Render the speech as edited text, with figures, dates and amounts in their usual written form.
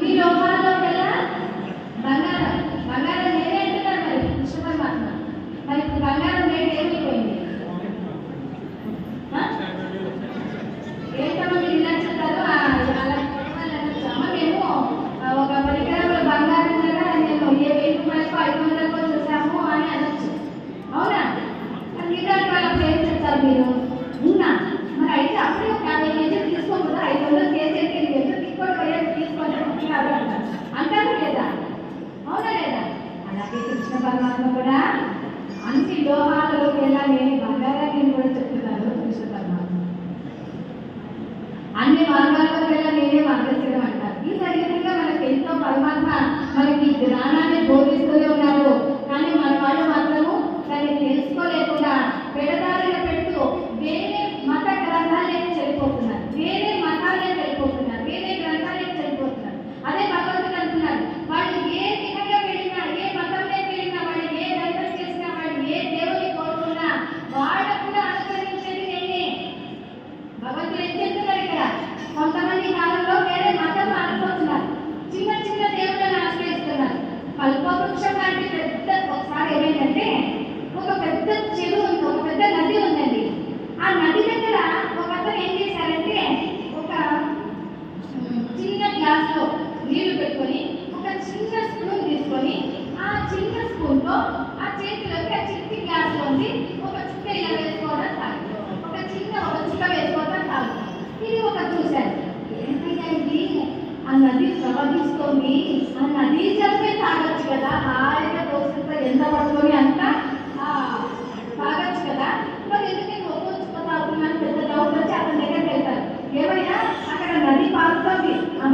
ఈ లోకాల్లో కల్లా బంగారం బంగారం నేనే అంటున్నారు మరి కృష్ణ పరమాత్మ. మరి ఇప్పుడు బంగారం రేట్ ఏమైపోయింది? ఏంటమ్మా మీరు ఇలా చెప్తారు? అలా అమ్మ మేము ఒక 10 గ్రాముల బంగారం కదా నేను 1000 రూపాయలకు 500కు చూసాము అని అనొచ్చు. అవునా? నిజానికి వాళ్ళ పేరు చెప్తారు మీరు ఉన్నా మరి అయితే అప్పుడే ఒక 50 కేజీలు తీసుకోకుండా 500 కేజీలకి ఎందుకు తీసుకొని అంటారు లేదా? అవునా లేదా? అలాగే కృష్ణ పరమాత్మ కూడా అన్ని లోహాలలోకి వెళ్ళాలి బంగారాన్ని కూడా చెప్తున్నారు. కృష్ణ పరమాత్మ అన్ని మార్గాల్లోకి వెళ్ళా నేనే మార్గశిరం అంటారు. ఈ విధంగా మనకి ఎంతో పరమాత్మ మనకి జ్ఞానాన్ని బోధిస్తూనే ఉన్నారు. కానీ మన వాళ్ళు మాత్రము దాన్ని తెలుసుకోలేకుండా పెడదారిన పెడుతూ వేరే మత గ్రంథాలకి చెడిపోతున్నారు, వేరే మతాలకి వెళ్ళిపోతున్నారు, వేరే గ్రంథాలకి చెడిపోతున్నారు. అదే భగవంతుడు అంటున్నారు, వాళ్ళు ఏ విధంగా వెళ్ళినా, ఏ మతంలోకి వెళ్ళినా, వాళ్ళు ఏ గ్రంథం చేసినా, వాళ్ళు ఏ దేవుని కోరుకున్నా వాళ్ళకు కూడా అనుసరించేది నేనే. భగవంతుడు ఏం చెప్తున్నారు ఇక్కడ? కొంతమంది కాలంలో వేరే మతం ఆడిపోతున్నారు, చిన్న చిన్న దేవుళ్ళని ఆశ్రయిస్తున్నారు. కల్పవృక్షం లాంటి పెద్ద ఒకసారి ఏమైందంటే ఒక పెద్ద చెరువు ఉంది, ఒక పెద్ద నది ఉందండి. ఆ నది దగ్గర ఒక అతను ఏం చేశారంటే ఒక చిన్న గ్లాస్లో నీళ్లు పెట్టుకొని ఒక చిన్న స్పూన్ తీసుకొని ఆ చిన్న స్పూన్తో ఆ చేతిలోకి ఆ చిట్టి గ్లాస్లోంచి ఒక చుక్క ఇలా వేసుకోవడం తాగుతాం, ఒక చుక్క వేసుకోవడం తాగుతాం. ఇది ఒక చూశారు. ఏమైనా ఇది ఆ నది ప్రవహిస్తోంది, ఆ నది జలమే తాగొచ్చు కదా, హాయిగా దోశతో ఎంత పట్టుకొని అంతా తాగొచ్చు కదా, మరి ఎందుకంటే ఒక్కో చుక్క తాగుతున్నాను పెద్ద డౌట్ వచ్చి అతని దగ్గరికి వెళ్తారు. ఏమైనా అక్కడ నది పారుతోంది, ఆ